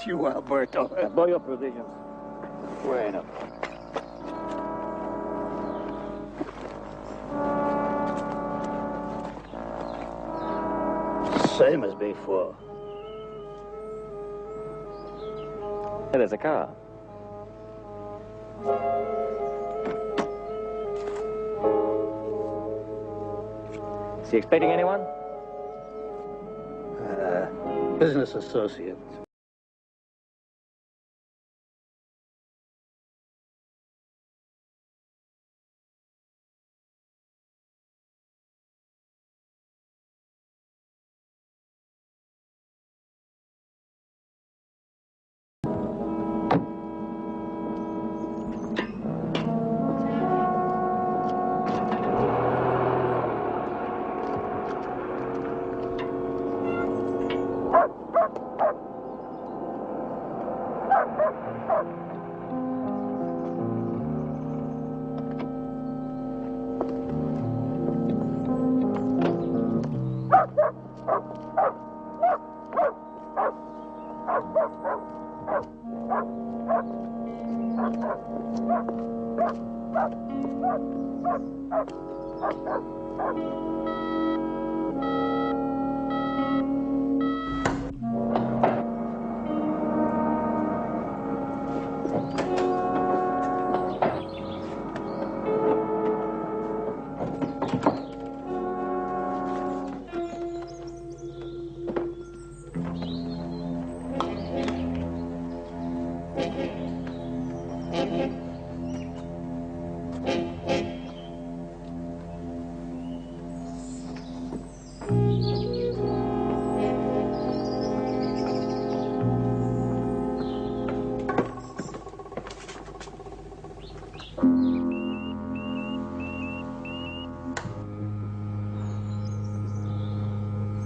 you, Alberto. Blow your provisions. Bueno. Same as before. Hey, there's a car. Is he expecting anyone? Business associate.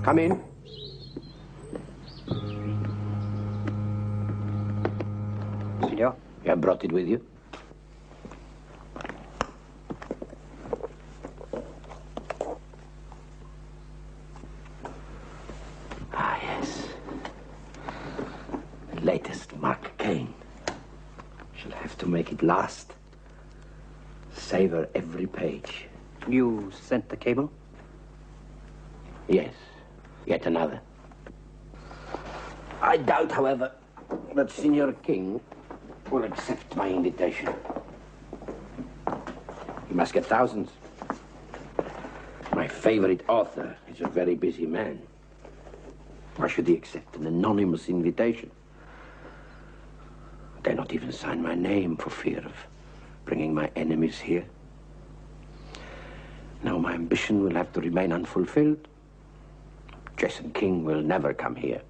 Come in. Signor? You have brought it with you? Ah, yes. The latest Mark Kane. Shall have to make it last. Savor every page. You sent the cable? Yes. Yet another. I doubt, however, that Signor King will accept my invitation. He must get thousands. My favorite author is a very busy man. Why should he accept an anonymous invitation? I dare not even sign my name for fear of bringing my enemies here. Now my ambition will have to remain unfulfilled. Jason King will never come here.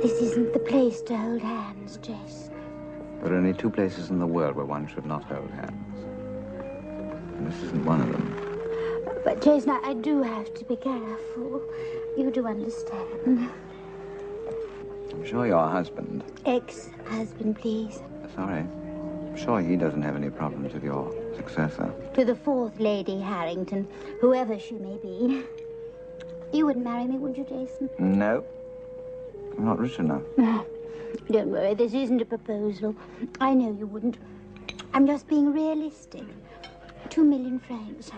This isn't the place to hold hands, Jason. There are only two places in the world where one should not hold hands. And this isn't one of them. But, Jason, I do have to be careful. You do understand. I'm sure your husband... Ex-husband, please. Sorry. I'm sure he doesn't have any problems with your successor. To the fourth Lady Harrington, whoever she may be. You wouldn't marry me, would you, Jason? No. I'm not rich enough. Don't worry, this isn't a proposal. I know you wouldn't. I'm just being realistic. 2 million francs.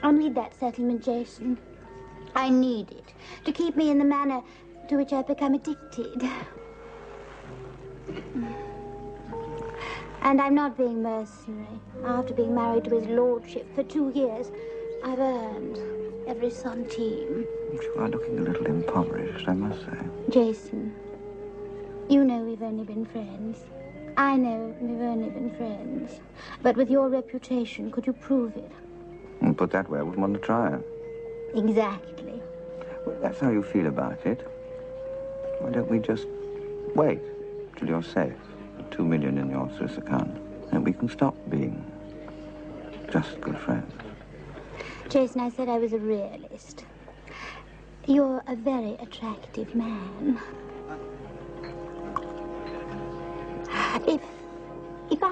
I'll need that settlement, Jason. I need it to keep me in the manner to which I've become addicted. And I'm not being mercenary. After being married to his lordship for 2 years, I've earned every centime. You are looking a little impoverished, I must say. Jason, you know we've only been friends. I know we've only been friends. But with your reputation, could you prove it? And put that way, I wouldn't want to try it. Exactly. Well, that's how you feel about it. Why don't we just wait till you're safe? 2 million in your Swiss account. And we can stop being just good friends. Jason, I said I was a realist. You're a very attractive man. If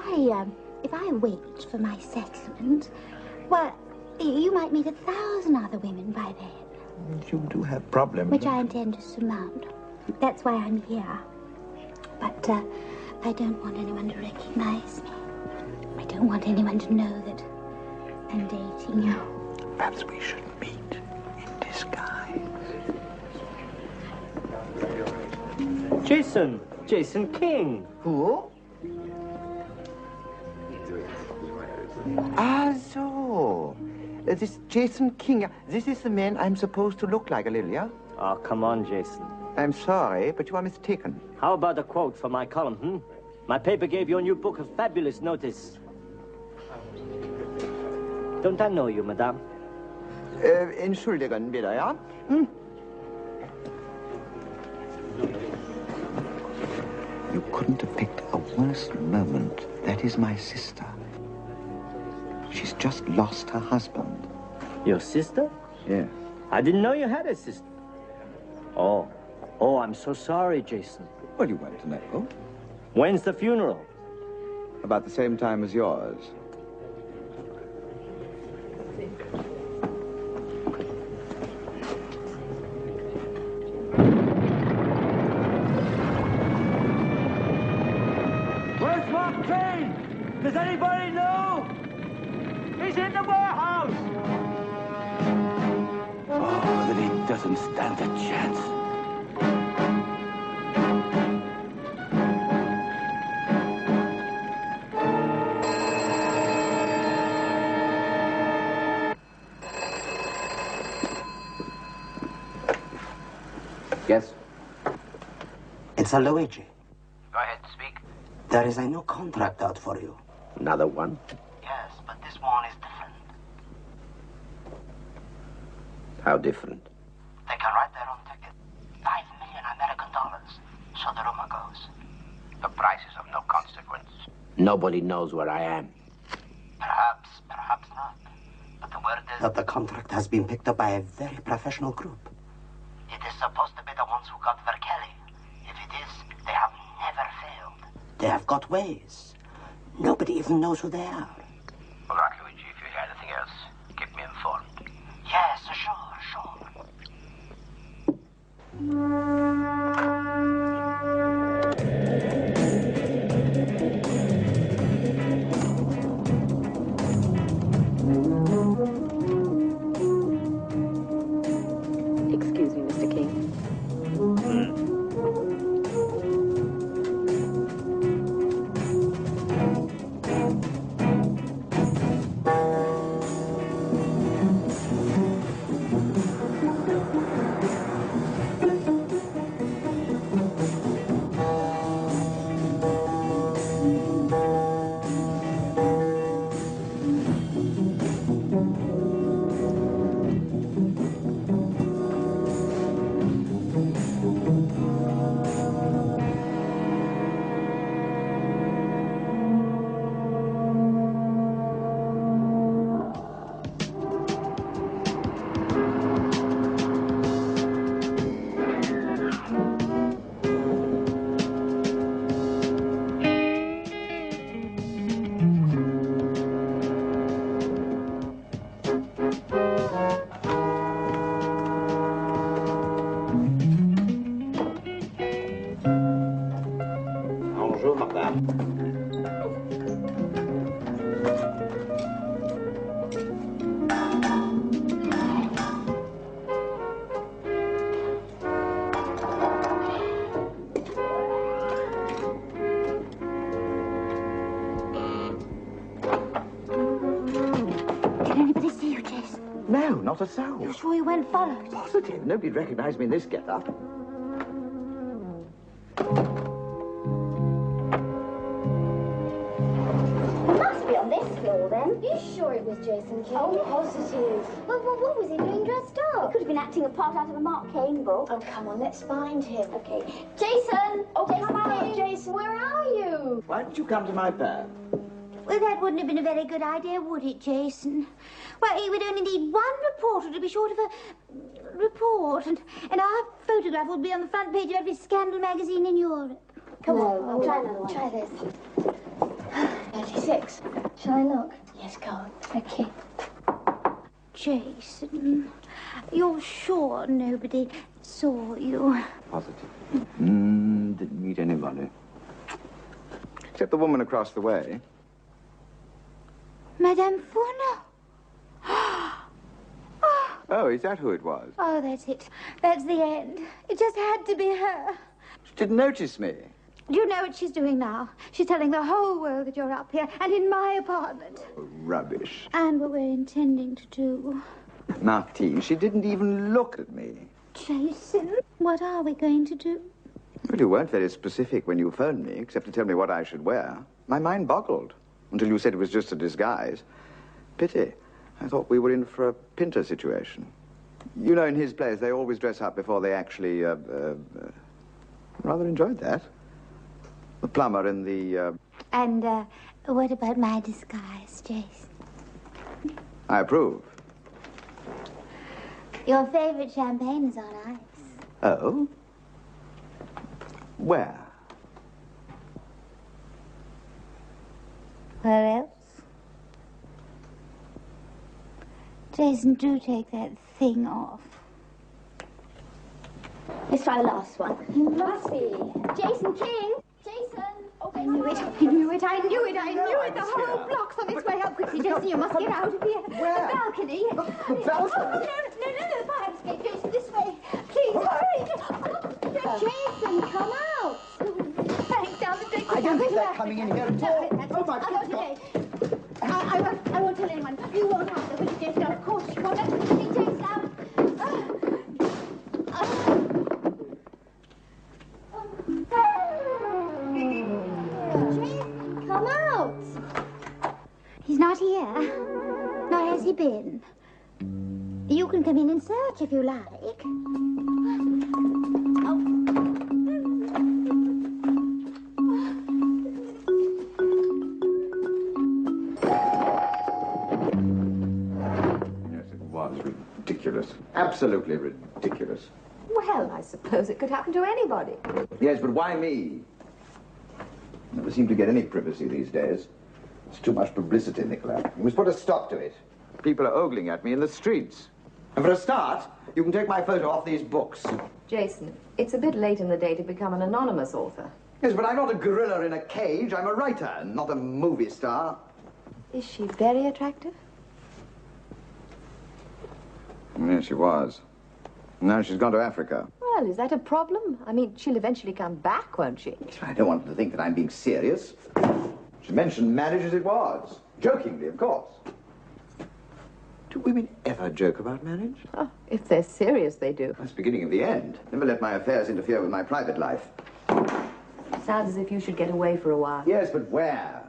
I wait for my settlement, well, you might meet 1,000 other women by then. You do have problems. Which I intend to surmount. That's why I'm here. But I don't want anyone to recognize me. I don't want anyone to know that I'm dating you. Perhaps we should meet in disguise. Jason King. Who? Ah, so. This Jason King. This is the man I'm supposed to look like a little, yeah? Oh, come on, Jason. I'm sorry, but you are mistaken. How about a quote for my column, My paper gave your new book a fabulous notice. Don't I know you, madame? Entschuldigen, bitte, ja? You couldn't have picked a worse moment. That is my sister. She's just lost her husband. Your sister? Yes. I didn't know you had a sister. Oh, I'm so sorry, Jason. Well, you went to know. When's the funeral? About the same time as yours. Where's Mark Twain? Does anybody know? He's in the warehouse! Oh, that he doesn't stand a chance. Yes? It's a Luigi. Go ahead, speak. There is a new contract out for you. Another one? Yes, but this one is different. How different? They can write their own ticket. $5 million American dollars. So the rumor goes. The price is of no consequence. Nobody knows where I am. Perhaps not. But the word is that the contract has been picked up by a very professional group. It is supposed to be the ones who got Verkelly. If it is, they have never failed. They have got ways. Nobody even knows who they are. Well, Luigi, if you hear anything else, keep me informed. Yes, sure. Excuse me, Mr. King. not a soul. You're sure you weren't followed? Positive. Nobody'd recognize me in this get-up. Must be on this floor, then. You sure it was Jason King? Oh, positive. Well, what was he doing dressed up? He could have been acting a part out of a Mark Caine book. Oh, come on, let's find him. Okay. Jason! Oh, Jason come on, King. Jason, where are you? Why didn't you come to my pair? Well, that wouldn't have been a very good idea, would it, Jason? Well, he would only need one reporter to be short of a report, and our photograph would be on the front page of every scandal magazine in Europe. Come on, try another one. Try this. 36. Shall I look? Yes, go on. Okay. Jason, you're sure nobody saw you? Positive. Didn't meet anybody. Except the woman across the way. Madame Fourneau. Oh, is that who it was? Oh, that's it. That's the end. It just had to be her. She didn't notice me. Do you know what she's doing now? She's telling the whole world that you're up here and in my apartment. Oh, rubbish. And what we're intending to do. Martine, she didn't even look at me. Jason, what are we going to do? Well, you weren't very specific when you phoned me, except to tell me what I should wear. My mind boggled until you said it was just a disguise. Pity. I thought we were in for a Pinter situation. You know, in his plays, they always dress up before they actually, rather enjoyed that. The plumber in the, And, what about my disguise, Jason? I approve. Your favorite champagne is on ice. Oh? Where? Where else? Jason, do take that thing off. Let's try the last one. You must be. Jason King! Jason! Oh, I knew it, I knew it, I knew it, I knew it. The whole block's on its way up quickly, Jason. You must get out of here. Where? The balcony. The balcony? Oh, no, fire escape, Jason, this way. Please, hurry. Oh, Jason, come out. Thanks, down the drink. I don't think they're coming in here at all. Oh, my God. I won't tell anyone. You won't have to, will you, Jason? Of course you won't. Hey, Jason, out. Jason, come out. He's not here. Nor has he been. You can come in and search if you like. Ridiculous. Absolutely ridiculous. Well, I suppose it could happen to anybody. Yes, but why me? Never seem to get any privacy these days. It's too much publicity, Nicola. You must put a stop to it. People are ogling at me in the streets. And for a start, you can take my photo off these books. Jason, it's a bit late in the day to become an anonymous author. Yes, but I'm not a gorilla in a cage. I'm a writer, not a movie star. Is she very attractive? Yes, she was. Now she's gone to Africa. Well, is that a problem? I mean, she'll eventually come back, won't she? I don't want her to think that I'm being serious. She mentioned marriage as it was. Jokingly, of course. Do women ever joke about marriage? Oh, if they're serious, they do. That's the beginning of the end. Never let my affairs interfere with my private life. Sounds as if you should get away for a while. Yes, but where?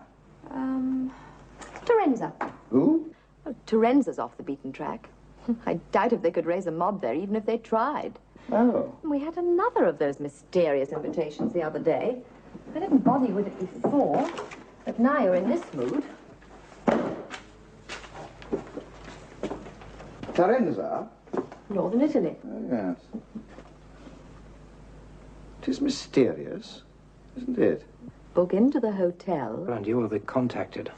Terenza. Who? Oh, Terenza's off the beaten track. I doubt if they could raise a mob there, even if they tried. Oh. We had another of those mysterious invitations the other day. I didn't bother you with it before, but now you're in this mood. Terenza? Northern Italy. Oh, yes. It is mysterious, isn't it? Book into the hotel. And you will be contacted.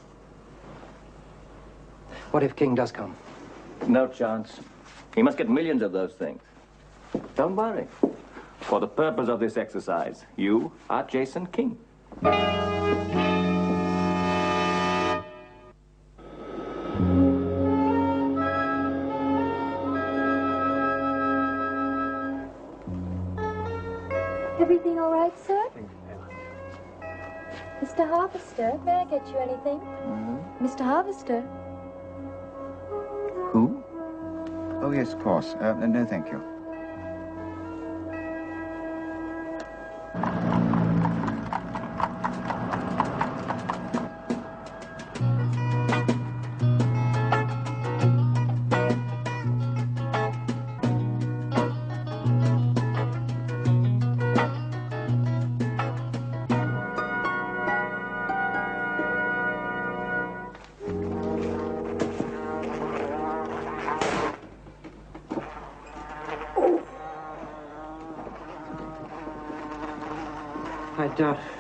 What if King does come? No chance. He must get millions of those things. Don't worry. For the purpose of this exercise, you are Jason King. Everything all right, sir? Mr. Harvester, may I get you anything? Mr. Harvester? Who? Oh, yes, of course. No, thank you.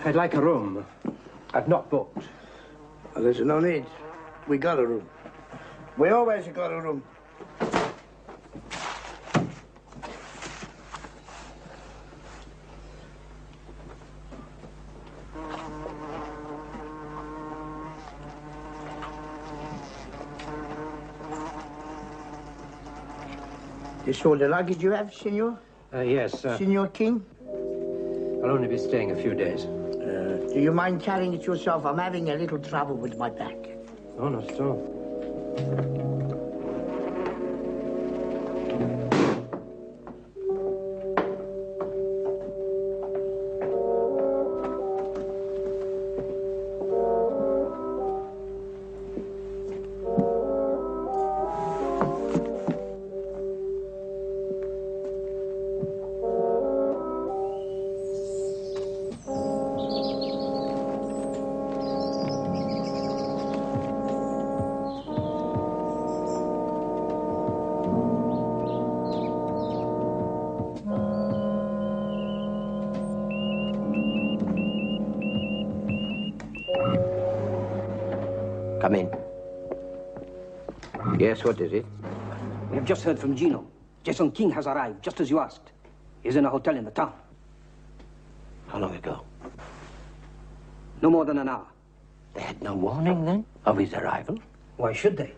I'd like a room. I've not booked. Well, there's no need. We got a room. We always got a room. This all the luggage you have, senor? Yes, sir. Senor King? I'll only be staying a few days. Do you mind carrying it yourself? I'm having a little trouble with my back. Oh, not at all. Come in. Yes, what is it? We have just heard from Gino. Jason King has arrived, just as you asked. He's in a hotel in the town. How long ago? No more than an hour. They had no warning, then, of his arrival? Why should they?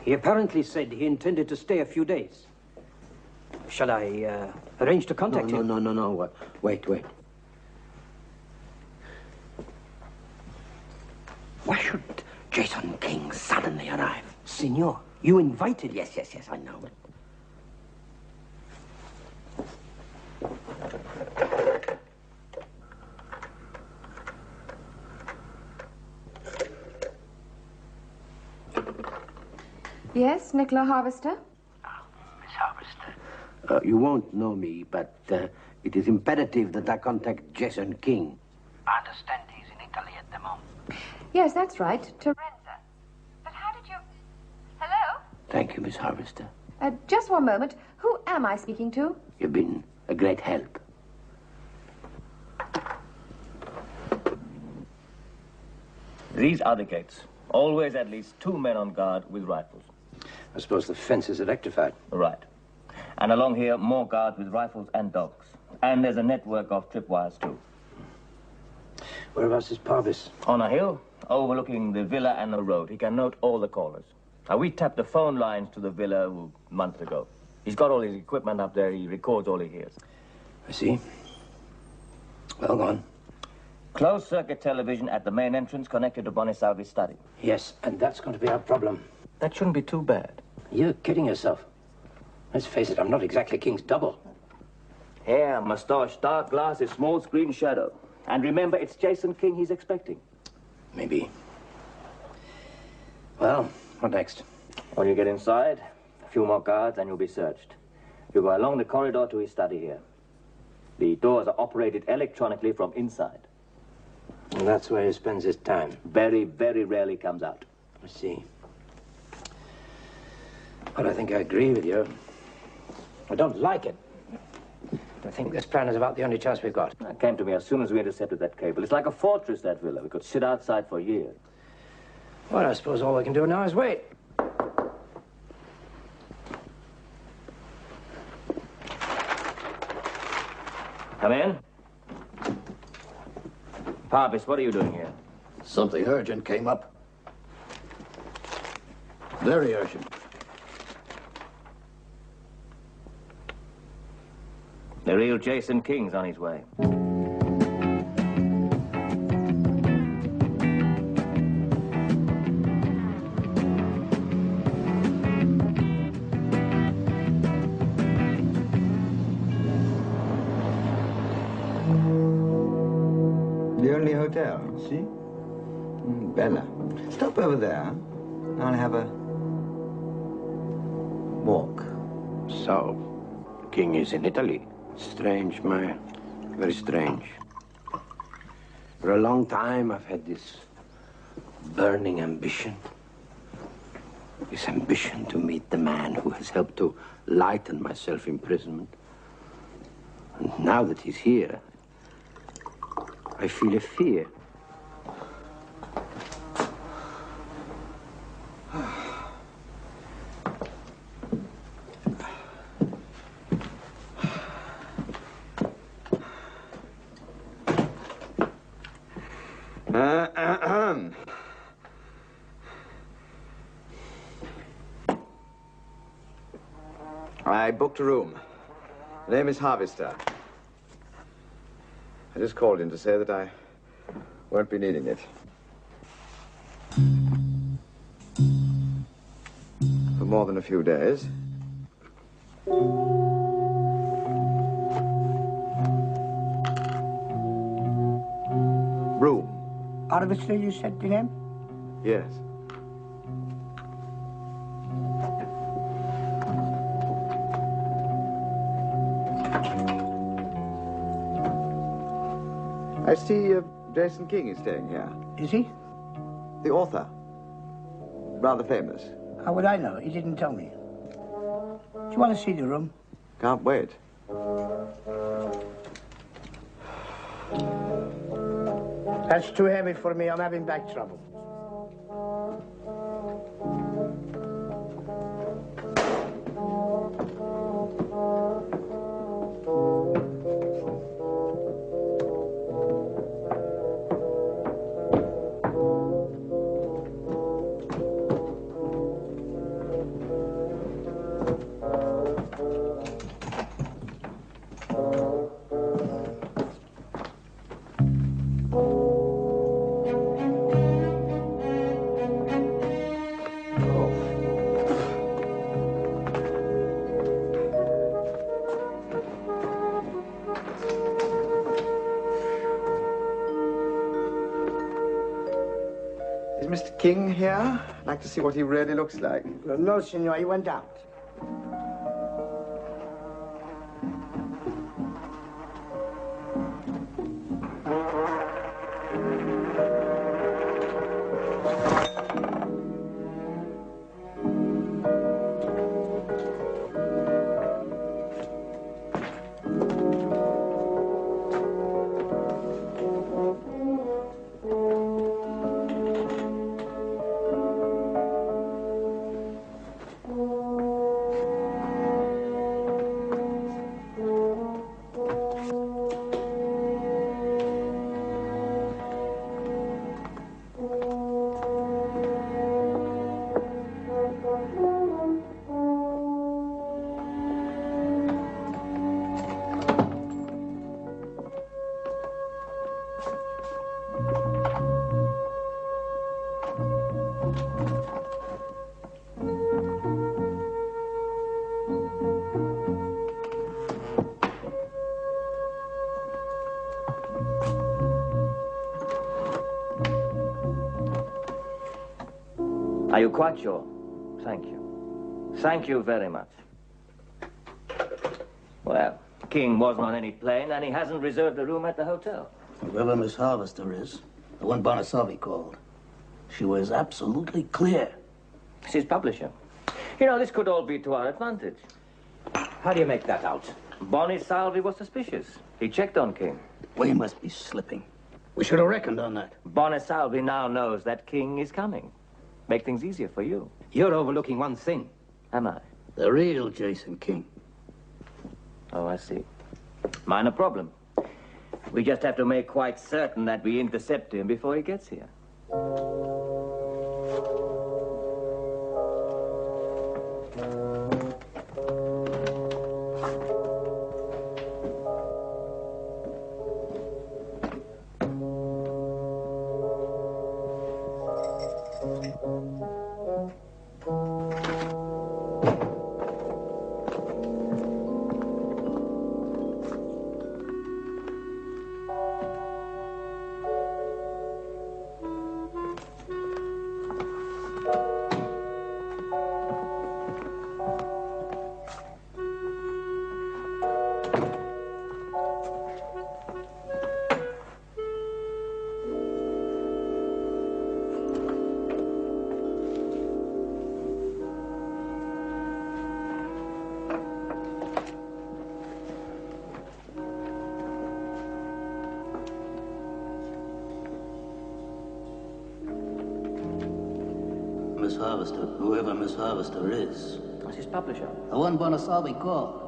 He apparently said he intended to stay a few days. Shall I arrange to contact him? No. Wait. Why should Jason King suddenly arrive? Senor, you invited him. Yes, I know. Yes, Nicola Harvester? Miss Harvester. You won't know me, but it is imperative that I contact Jason King. I understand he's in Italy at the moment. Yes, that's right. Terenza. But how did you... Hello? Thank you, Miss Harvester. Just one moment. Who am I speaking to? You've been a great help. These are the gates. Always at least 2 men on guard with rifles. I suppose the fence is electrified. Right. And along here, more guards with rifles and dogs. And there's a network of tripwires, too. Whereabouts is Parvis? On a hill, overlooking the villa and the road. He can note all the callers. Now, we tapped the phone lines to the villa months ago. He's got all his equipment up there. He records all he hears. I see. Well, go on. Closed-circuit television at the main entrance connected to Bonisalvi's study. Yes, and that's going to be our problem. That shouldn't be too bad. You're kidding yourself. Let's face it, I'm not exactly King's double. Hair, mustache, dark glasses, small screen shadow. And remember, it's Jason King he's expecting. Maybe. Well, what next? When you get inside, a few more guards and you'll be searched. You go along the corridor to his study here. The doors are operated electronically from inside. And that's where he spends his time. Very, very rarely comes out. I see. Well, I think I agree with you. I don't like it. I think this plan is about the only chance we've got. It came to me as soon as we intercepted that cable. It's like a fortress, that villa. We could sit outside for years. Well, I suppose all we can do now is wait. Come in. Parvis, what are you doing here? Something urgent came up. Very urgent. The real Jason King's on his way. only hotel. See? Bella. Stop over there. I'll have a walk. So, the king is in Italy. Strange, Maya. Very strange. For a long time, I've had this burning ambition. This ambition to meet the man who has helped to lighten my self-imprisonment. And now that he's here, I feel a fear. I booked a room. The name is Harvester. I just called in to say that I won't be needing it. For more than a few days. Room. Harvester, you said to him? Yes. I see Jason King is staying here. Is he? The author. Rather famous. How would I know? He didn't tell me. Do you want to see the room? Can't wait. That's too heavy for me. I'm having back trouble. Is Mr. King here? I'd like to see what he really looks like. No, senor. He went out. Are you quite sure? Thank you. Thank you very much. Well, King wasn't on any plane, and he hasn't reserved a room at the hotel. Whoever Miss Harvester is, the one Bonasavi called, she was absolutely clear. She's publisher. You know, this could all be to our advantage. How do you make that out? Bonasavi was suspicious. He checked on King. We must be slipping. We should have reckoned on that. Bonasavi now knows that King is coming. Make things easier for you. You're overlooking one thing. Am I? The real Jason King. Oh, I see. Minor problem. We just have to make quite certain that we intercept him before he gets here. Miss Harvester, whoever Miss Harvester is. What's his publisher? The one Bonasabi called.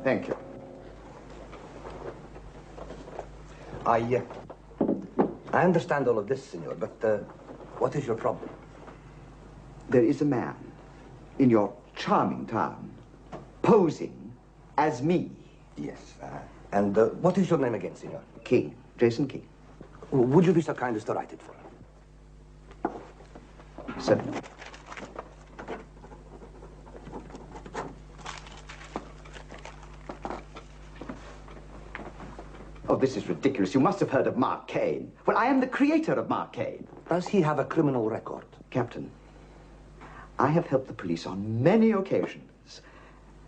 Thank you. I understand all of this, senor, but what is your problem? There is a man in your charming town posing as me. Yes. And what is your name again, senor? King. Jason King. Would you be so kind as to write it for me? Certainly. Oh, this is ridiculous. You must have heard of Mark Caine. Well, I am the creator of Mark Caine. Does he have a criminal record? Captain, I have helped the police on many occasions.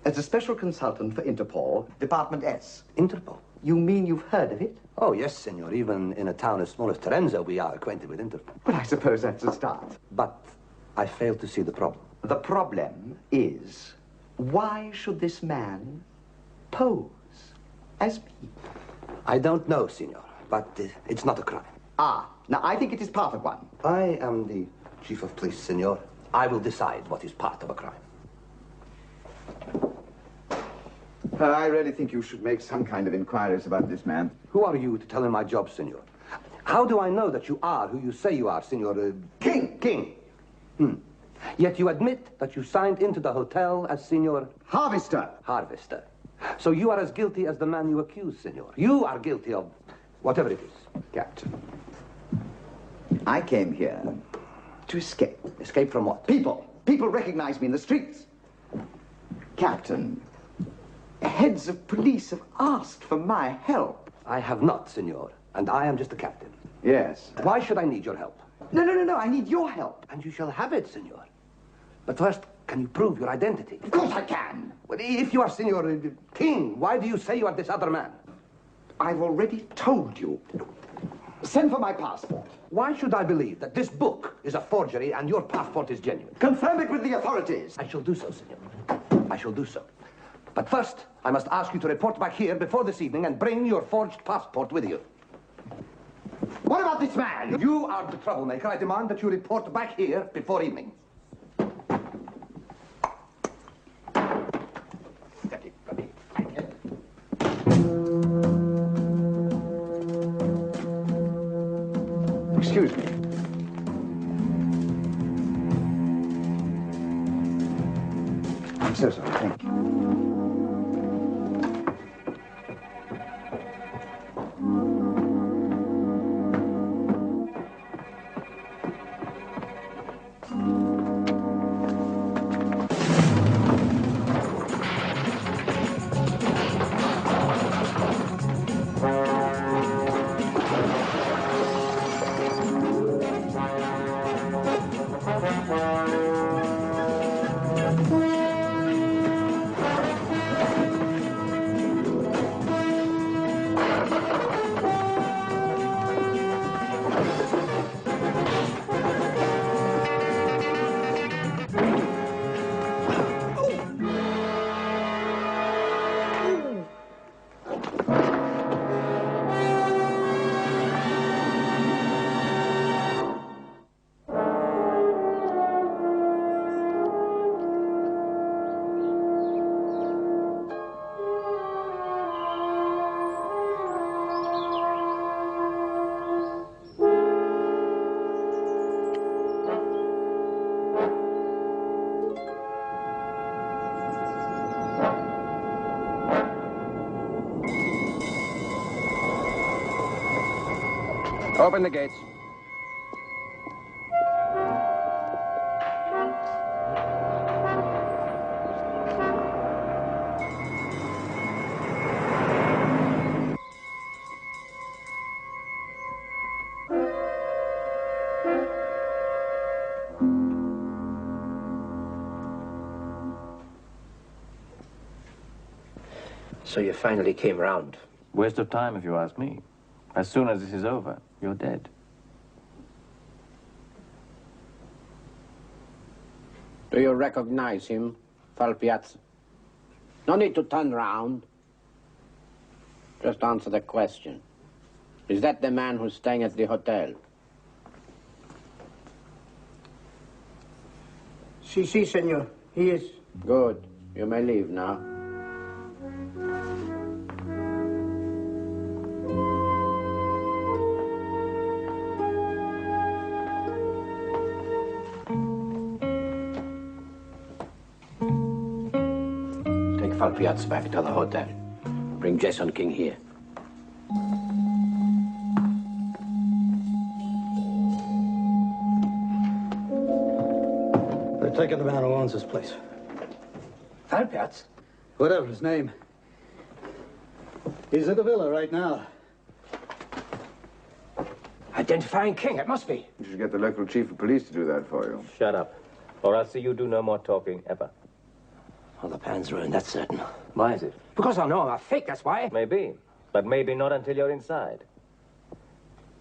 As a special consultant for Interpol, Department S. Interpol? You mean you've heard of it? Oh, yes, senor. Even in a town as small as Terenzo, we are acquainted with Interpol. Well, I suppose that's a start. But I fail to see the problem. The problem is, why should this man pose as me? I don't know, senor, but it's not a crime. Ah, now I think it is part of one. I am the chief of police, senor. I will decide what is part of a crime. I really think you should make some kind of inquiries about this man. Who are you to tell him my job, senor? How do I know that you are who you say you are, senor? King! King. Yet you admit that you signed into the hotel as senor... Harvester. Harvester. So you are as guilty as the man you accuse, senor. You are guilty of whatever it is. Captain, I came here to escape. Escape from what? People. People recognize me in the streets. Captain, heads of police have asked for my help. I have not, senor, and I am just the captain. Yes. Why should I need your help? No, I need your help. And you shall have it, senor. But first, can you prove your identity? Of course I can. Well, if you are Senor King, why do you say you are this other man? I've already told you. Send for my passport. Why should I believe that this book is a forgery and your passport is genuine? Confirm it with the authorities. I shall do so, senor. I shall do so. But first, I must ask you to report back here before this evening and bring your forged passport with you. What about this man? You are the troublemaker. I demand that you report back here before evening. Excuse me. I'm so sorry, thank you. Open the gates. So you finally came round. Waste of time, if you ask me. As soon as this is over, you're dead. Do you recognize him, Falpiazzi? No need to turn round. Just answer the question. Is that the man who's staying at the hotel? Si, senor. He is. Good. You may leave now. Take Falpiazzi back to the hotel. Bring Jason King here. They're taking the man who owns this place. Falpiazzi? Whatever his name. He's at the villa right now. Identifying King, it must be. You should get the local chief of police to do that for you. Shut up, or I'll see you do no more talking, ever. Well, the plan's ruined, that's certain. Why is it? Because I know I'm a fake, that's why. Maybe, but maybe not until you're inside.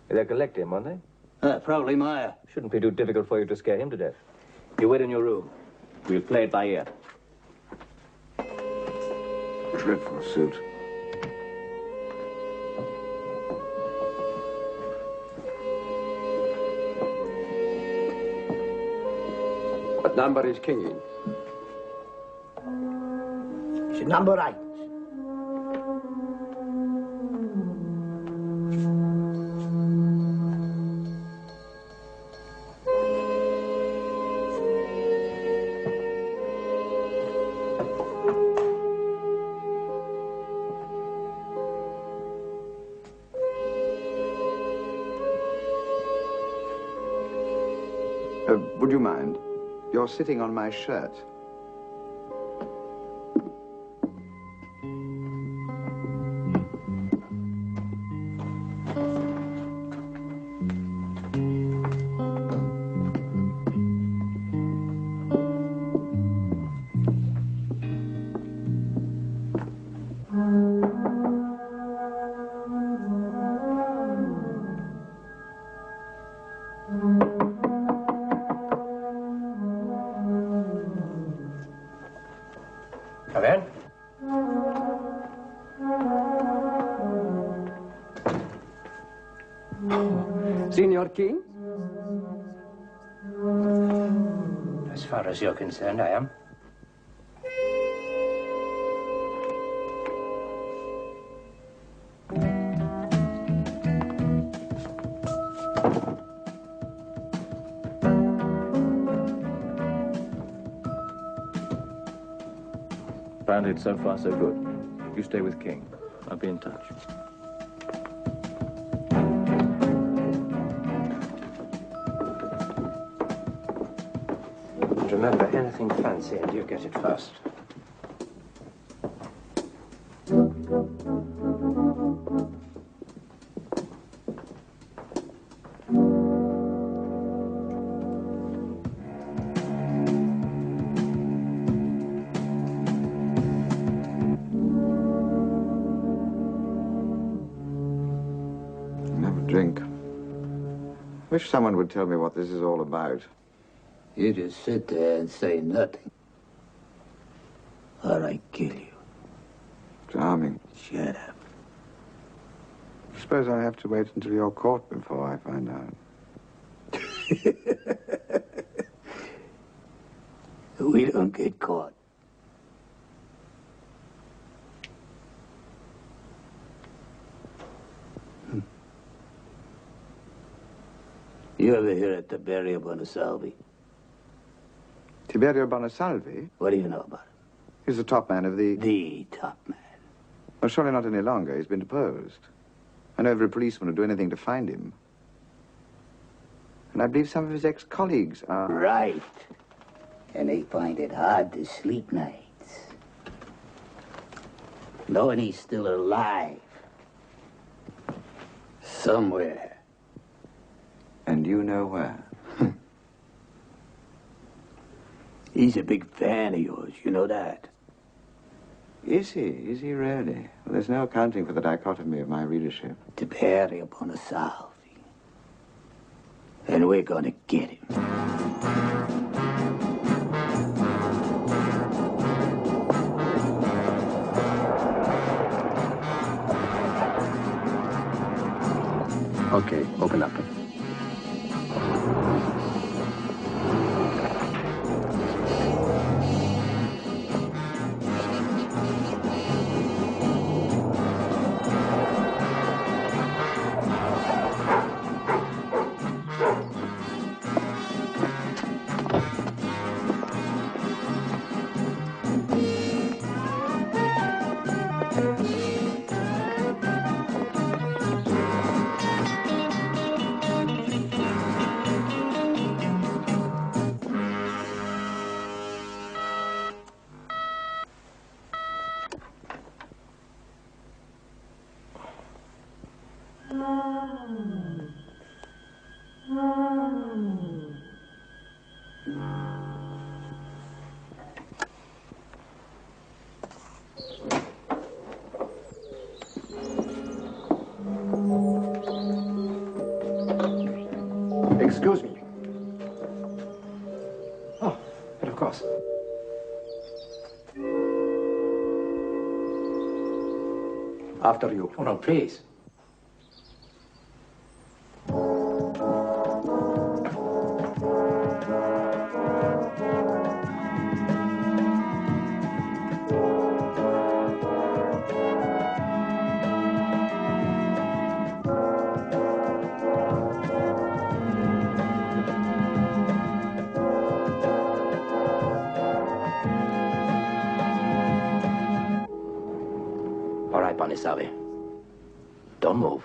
They'll collect him, won't they? Probably Meyer. Shouldn't be too difficult for you to scare him to death. You wait in your room. We'll play it by ear. Dreadful suit. What number is King in? It's number 8. Would you mind? You're sitting on my shirt. Come in. Signor King? As far as you're concerned, I am. Found it so far, so good. You stay with King. I'll be in touch. Remember, anything fancy and you get it first. Drink. Wish someone would tell me what this is all about. You just sit there and say nothing. Or I kill you. Charming. Shut up. I suppose I have to wait until you're caught before I find out. We don't get caught. You ever hear of Tiberio Bonasalvi? Tiberio Bonasalvi? What do you know about him? He's the top man of the... The top man. Well, surely not any longer. He's been deposed. I know every policeman would do anything to find him. And I believe some of his ex-colleagues are... Right. And they find it hard to sleep nights. Knowing he's still alive. Somewhere. And you know where? He's a big fan of yours, you know that? Is he? Is he really? Well, there's no accounting for the dichotomy of my readership. To bury upon a salve. And we're gonna get him. Okay, open up. Excuse me. Oh, but of course. After you. Oh, no, please. All right, Bonisavi. Don't move.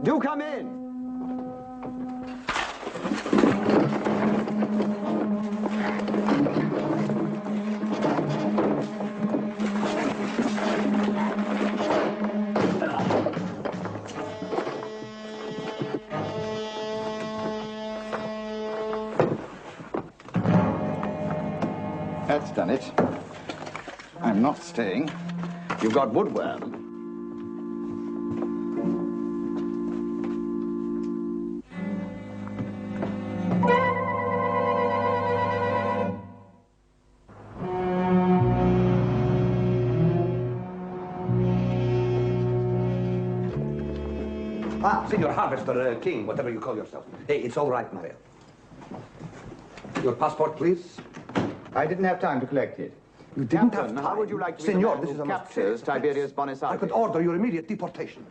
Do come in! That's done it. I'm not staying. You've got woodworm. Ah, Senor Harvester, King, whatever you call yourself. Hey, it's all right, Maria. Your passport, please. I didn't have time to collect it. You didn't Captain, have how time. would you like to be Senor, the man this who is a most captures serious Tiberius offense. Bonisavi? I could order your immediate deportation.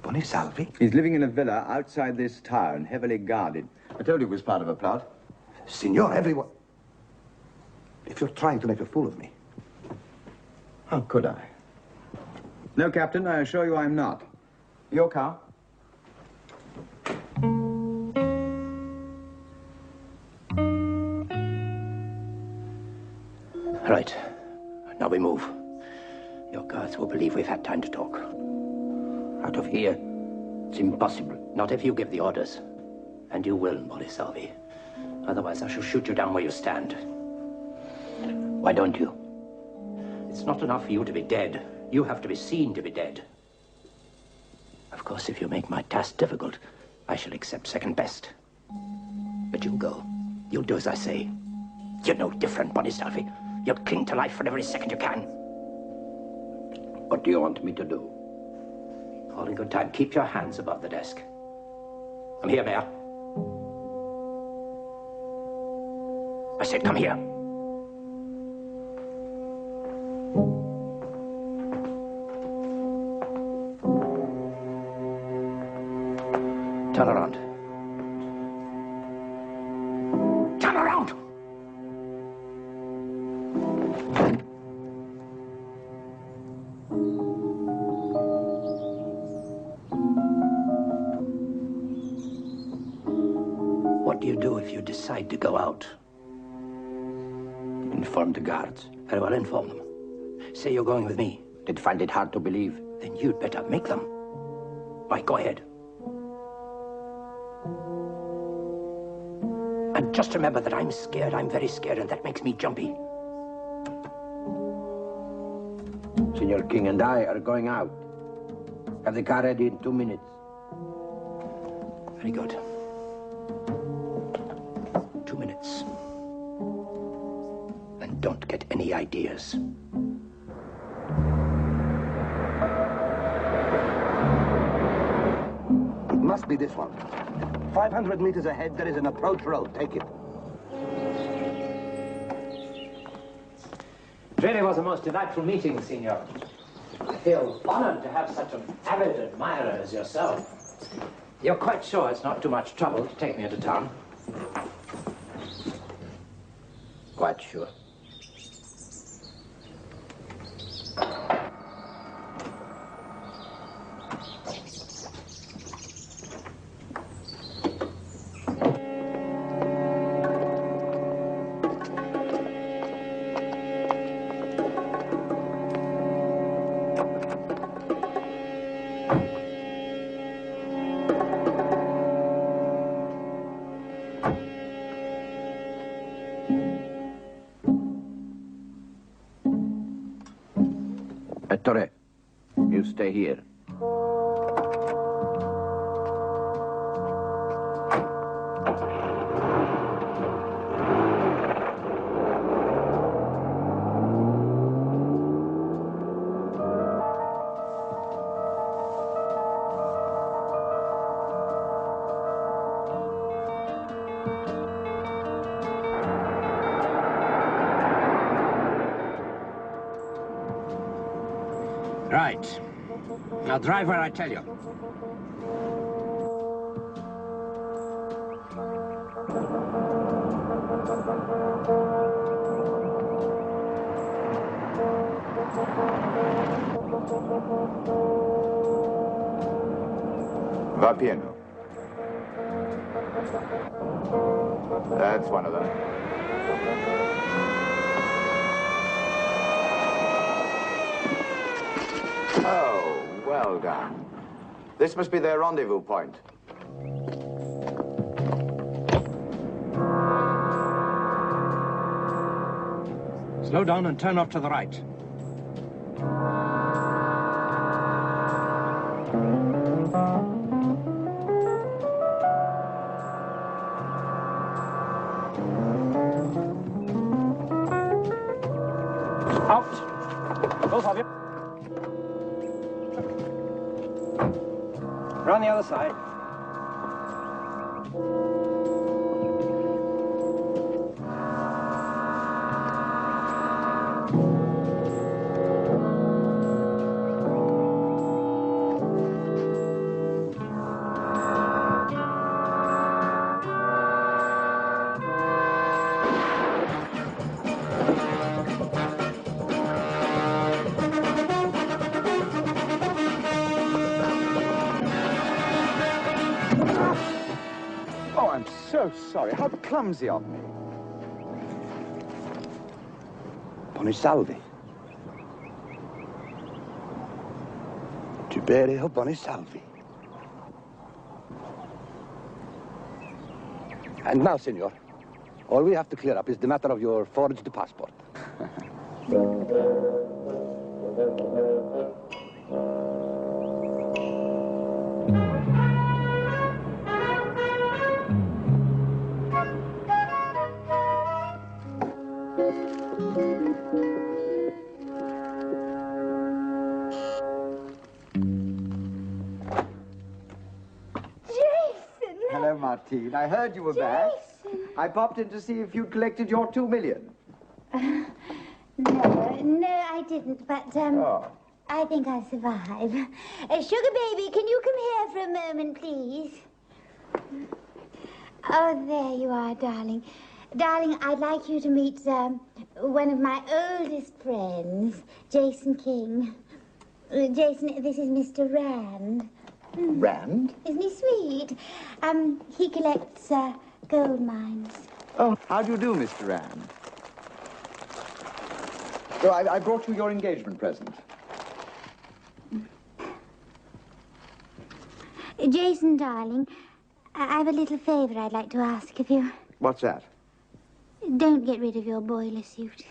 Bonisavi? He's living in a villa outside this town, heavily guarded. I told you it was part of a plot. Senor, everyone... If you're trying to make a fool of me... How could I? No, Captain, I assure you I'm not. Your car? Right. Now we move. Your guards will believe we've had time to talk. Out of here, it's impossible. Not if you give the orders. And you will, Bonisalvi. Otherwise, I shall shoot you down where you stand. Why don't you? It's not enough for you to be dead. You have to be seen to be dead. Of course, if you make my task difficult, I shall accept second best. But you'll go. You'll do as I say. You're no different, Bonisalvi. You'll cling to life for every second you can. What do you want me to do? All in good time. Keep your hands above the desk. Come here, Mayor. I said, come here. Turn around. Turn around! What do you do if you decide to go out? Inform the guards. Very well, inform them. Say you're going with me. They'd find it hard to believe. Then you'd better make them. Why, go ahead. And just remember that I'm scared. I'm very scared, and that makes me jumpy. Senor King and I are going out. Have the car ready in 2 minutes. Very good. 2 minutes. And don't get any ideas. It must be this one. 500 meters ahead, there is an approach road. Take it. It really was a most delightful meeting, Senor. I feel honored to have such an avid admirer as yourself. You're quite sure it's not too much trouble to take me into town? Quite sure. Ettore, you stay here. Right. Now drive where I tell you. Va pieno. That's one of them. Oh, well done. This must be their rendezvous point. Slow down and turn off to the right. Out. Both of you. Round the other side. Oh, I'm so sorry. How clumsy of me. Bonisalvi. Tiberio Bonisalvi. And now, senor, all we have to clear up is the matter of your forged passport. Hello, Martine. I heard you were back. I popped in to see if you'd collected your 2 million. No, I didn't, but, I think I'll survive. Sugar baby, can you come here for a moment, please? Oh, there you are, darling. Darling, I'd like you to meet, one of my oldest friends, Jason King. Jason, this is Mr. Rand. Rand? Isn't he sweet? He collects, gold mines. Oh, how do you do, Mr. Rand? So I brought you your engagement present. Jason, darling, I have a little favor I'd like to ask of you. What's that? Don't get rid of your boiler suit.